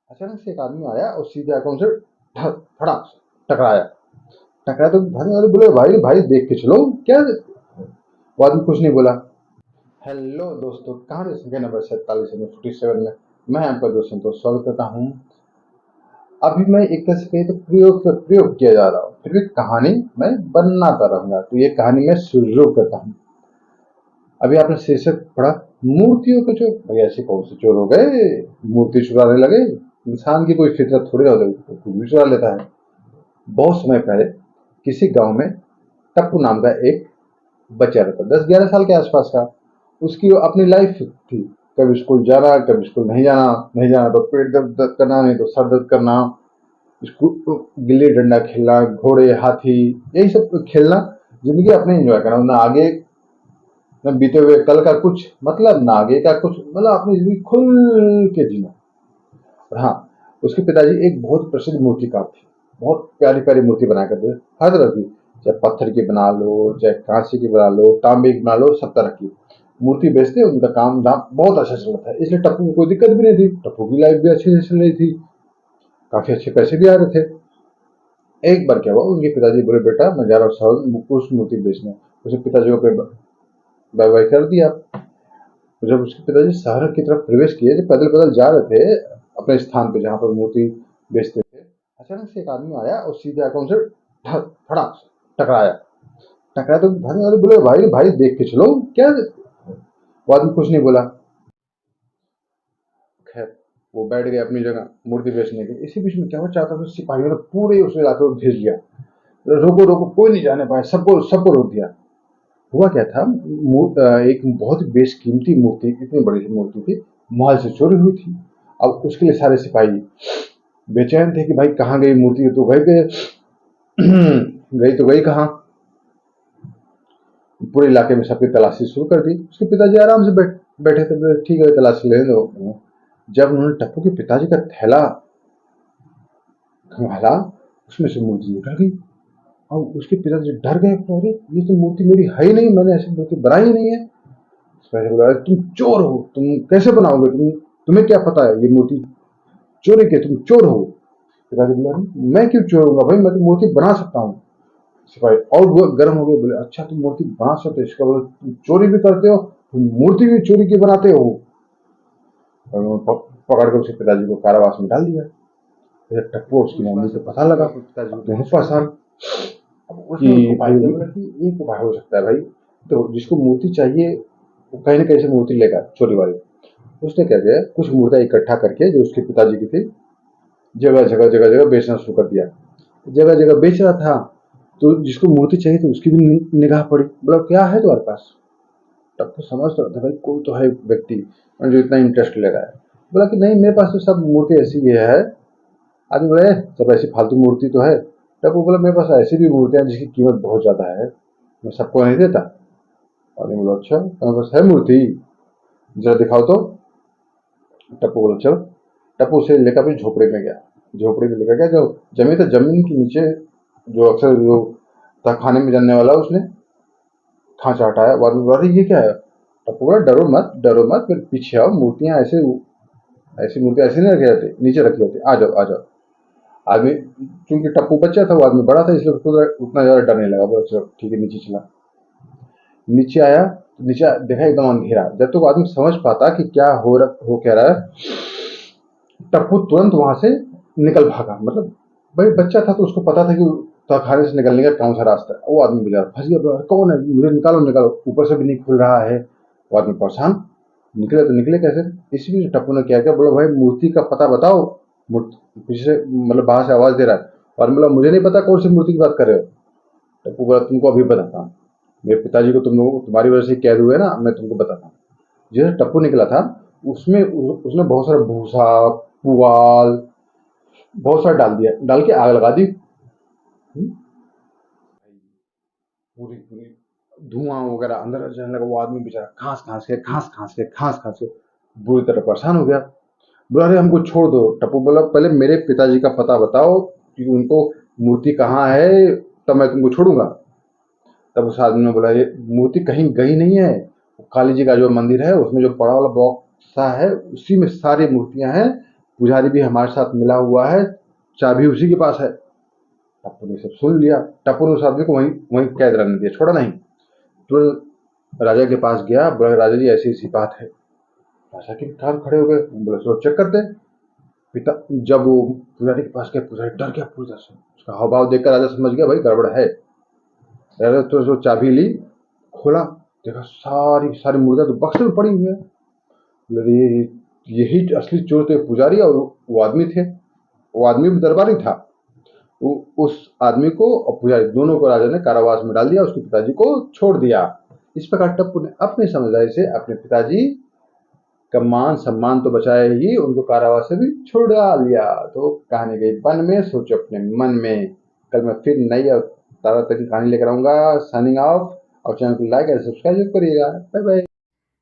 अचानक से एक आदमी आया और सीधे आकर उनसे फटाक से टकराया। टकराया तो भागने वाले बोले, भाई भाई देख के चलो क्या। वो आदमी कुछ नहीं बोला। हेलो दोस्तों, कहानी संख्या नंबर 47 में मैं आपका दोस्त संतोष स्वागत करता हूँ। अभी मैं एक तरह से कही तो प्रयोग पर प्रयोग किया जा रहा हूँ, फिर भी कहानी मैं बनाता रहूंगा। तो ये कहानी मैं शुरू करता हूँ। अभी आपने शीर्षक पढ़ा, मूर्तियों के चोर। भाई ऐसे कौन से चोर हो गए, मूर्ति चुराने लगे। इंसान की कोई फितरत थोड़ी ना होती, कुछ भी चुरा लेता है। बहुत समय पहले किसी गांव में टप्पू नाम का एक बच्चा रहता, 10-11 साल के आसपास का। उसकी अपनी लाइफ थी। कभी स्कूल जाना, कभी स्कूल नहीं जाना। नहीं जाना तो पेट दर्द दर्द करना, नहीं तो सर दर्द करना। स्कूल गिल्ली डंडा खेलना, घोड़े हाथी, यही सब खेलना। जिंदगी अपने एंजॉय करना, ना आगे न बीते हुए कल का कुछ मतलब, ना आगे का कुछ मतलब, अपनी जिंदगी खुल के जीना। और हाँ, उसके पिताजी एक बहुत प्रसिद्ध मूर्तिकार थे। बहुत प्यारी प्यारी मूर्ति बनाया करते थे, हर तरह की। चाहे पत्थर की बना लो, चाहे कांसे की बना लो, तांबे की बना लो, सब तरह की मूर्ति बेचते। उनका काम धाम बहुत अच्छा चल रहा था, इसलिए टप्पू को कोई दिक्कत भी नहीं थी। टप्पू की लाइफ भी अच्छी से चल रही थी, काफी अच्छे पैसे भी आ रहे थे। एक बार क्या हुआ, उनके पिताजी बोले, बेटा मैं जा रहा हूँ शहर में कुछ मूर्ति बेचने। उसके पिताजी को बाय बाय कर दिया। तो जब उसके पिताजी शहर की तरफ प्रवेश किए, जब पैदल पैदल जा रहे थे अपने स्थान पे जहाँ पर मूर्ति बेचते थे, अचानक से एक आदमी आया और सीधे आकर उनसे फटाक से टकराया। टकराया तो भागने वाले बोले, भाई भाई देख के चलो क्या। वो आदमी कुछ नहीं बोला। खैर, वो बैठ गए अपनी जगह मूर्ति बेचने के। इसी बीच में क्या हुआ, चाहता था सिपाहियों ने पूरे उस इलाके को भेज दिया। रोको रोको, कोई नहीं जाने पाया, सबको सबको रोक दिया। हुआ क्या था, एक बहुत बेशकीमती मूर्ति, इतनी बड़ी मूर्ति थी, महल से चोरी हुई थी। अब उसके लिए सारे सिपाही बेचैन थे कि भाई कहाँ गई मूर्ति, तो गई गए गई तो गई कहाँ। पूरे इलाके में सबकी तलाशी शुरू कर दी। उसके पिताजी आराम से बैठे थे, बोले, ठीक है तलाशी लेने दो। जब उन्होंने टप्पू के पिताजी का थैला खंगाला, उसमें से मूर्ति निकल गई। और उसके पिताजी डर गए, अरे ये तो मूर्ति मेरी है ही नहीं, मैंने ऐसी मूर्ति बनाई ही नहीं है। उसने बोला, तुम चोर हो, तुम कैसे बनाओगे, तुम्हें क्या पता है ये मूर्ति चोरी के, तुम चोर हो। पिताजी बोला, मैं क्यों चोर हूंगा भाई, मैं तो मूर्ति बना सकता हूँ। सिपाही और वो गर्म हो गए, बोले, अच्छा तुम मूर्ति बना सकते हो, इसका बोले तुम चोरी भी करते हो, तुम मूर्ति भी चोरी की बनाते हो। और पकड़ कर उसके पिताजी को कारावास में डाल दिया। फिर टप्पू उसकी मम्मी को पता लगा, दोनों परेशान कि भाई एक उपाय हो सकता है भाई। तो जिसको मूर्ति चाहिए वो कहीं ना कहीं से मूर्ति लेगा, चोरी वाली। उसने क्या किया, कुछ मूर्तियां इकट्ठा करके जो उसके पिताजी की थी, जगह जगह बेचना शुरू कर दिया। जगह जगह बेच रहा था, तो जिसको मूर्ति चाहिए तो उसकी भी निगाह पड़ी। बोला, क्या है तुम्हारे पास। टप्पू समझ रहा था भाई कोई तो है व्यक्ति जो इतना इंटरेस्ट ले रहा है। बोला कि नहीं, मेरे पास तो सब मूर्ति ऐसी ही है। आदमी बोले, सब ऐसी फालतू मूर्ति तो है। टप्पू बोला, मेरे पास ऐसी भी मूर्तियां जिसकी कीमत बहुत ज्यादा है, मैं सबको नहीं देता। आदमी बोला, अच्छा तुम्हारे पास है मूर्ति, जरा दिखाओ तो। टप्पू बोला, चलो। टप्पू उसे लेकर अपनी झोपड़ी में गया। झोपड़ी में लेकर गया, जो जमीन था, जमीन के नीचे जो अक्सर जो था खाने में जानने वाला, उसने खांचा हटाया। बाद में बोला, ये क्या है। टप्पू बोला, डरो मत डरो मत, फिर पीछे आओ, मूर्तियां ऐसे, ऐसी मूर्तियां ऐसे नहीं रखी जाती, नीचे रखी जाती, आ जाओ आ जाओ। आदमी, क्योंकि टप्पू बच्चा था, वो आदमी बड़ा था, इसलिए उसको उतना ज्यादा डर नहीं लगा। बोला, चलो ठीक है, नीचे चला। नीचे आया तो नीचे देखा एकदम अंधेरा। जब तक आदमी समझ पाता कि क्या हो क्या रहा है, टप्पू तुरंत वहां से निकल भागा। मतलब भाई बच्चा था तो उसको पता था कि तहखाने से निकलने का कौन सा रास्ता है। वो आदमी बेचारा फंस गया, कौन है, मुझे निकालो निकालो, ऊपर से भी नहीं खुल रहा है। वो आदमी परेशान, निकले तो निकले कैसे। इसी बीच टप्पू ने क्या किया, बोला, भाई मूर्ति का पता बताओ। मूर्ति पीछे से मतलब बाहर से आवाज दे रहा है। और बोला, मुझे नहीं पता कौन सी मूर्ति की बात कर रहे हो। टप्पू बोला, तुमको अभी बताता हूँ, मेरे पिताजी को तुम लोग तुम्हारी वजह से कैद हुए ना, मैं तुमको बताता हूँ। जैसे टप्पू निकला था, उसमें उसने बहुत सारा भूसा, पुआल, बहुत सारा डाल दिया, डाल के आग लगा दी। पूरी पूरी धुआं वगैरह अंदर जाने लगा। वो आदमी बेचारा खांस खांस के बुरी तरह परेशान हो गया। बोला, अरे हमको छोड़ दो। टप्पू बोला, पहले मेरे पिताजी का पता बताओ कि उनको मूर्ति कहाँ है, तब मैं तुमको छोड़ूंगा। तब उस आदमी ने बोला, ये मूर्ति कहीं गई नहीं है, काली जी का जो मंदिर है उसमें जो बड़ा वाला बॉक्सा है, उसी में सारी मूर्तियां हैं। पुजारी भी हमारे साथ मिला हुआ है, चाबी उसी के पास है। टप्पू ने सब सुन लिया। टप्पू ने उस आदमी को वहीं वहीं कैद रहने दिया, छोड़ा नहीं। तुरंत राजा के पास गया, बोला राजा जी ऐसी ऐसी बात है। राजा के कान खड़े हो गए, बोले चलो चेक करते। पिता जब वो पुजारी के पास गया, पुजारी डर गया पूरी तरह से। उसका हाव भाव देखकर राजा समझ गया भाई गड़बड़ है। राजा तो चाबी ली, खोला, देखा सारी सारी मुर्गा तो बक्से में पड़ी हुई है। बोले यही असली चोर थे, पुजारी और वो आदमी थे। वो आदमी भी दरबारी था। उस आदमी को और पुजारी दोनों को राजा ने कारावास में डाल दिया, उसके पिताजी को छोड़ दिया। इस प्रकार टप्पू ने अपनी समझदारी से अपने पिताजी का मान सम्मान तो बचाया ही, उनको कारावास से भी छुड़ा लिया। तो कहानी गई वन में, सोचो अपने मन में। कल मैं फिर नई और तारा तक की कहानी लेकर आऊंगा। Signing off. और चैनल को लाइक और सब्सक्राइब करिएगा। Bye bye.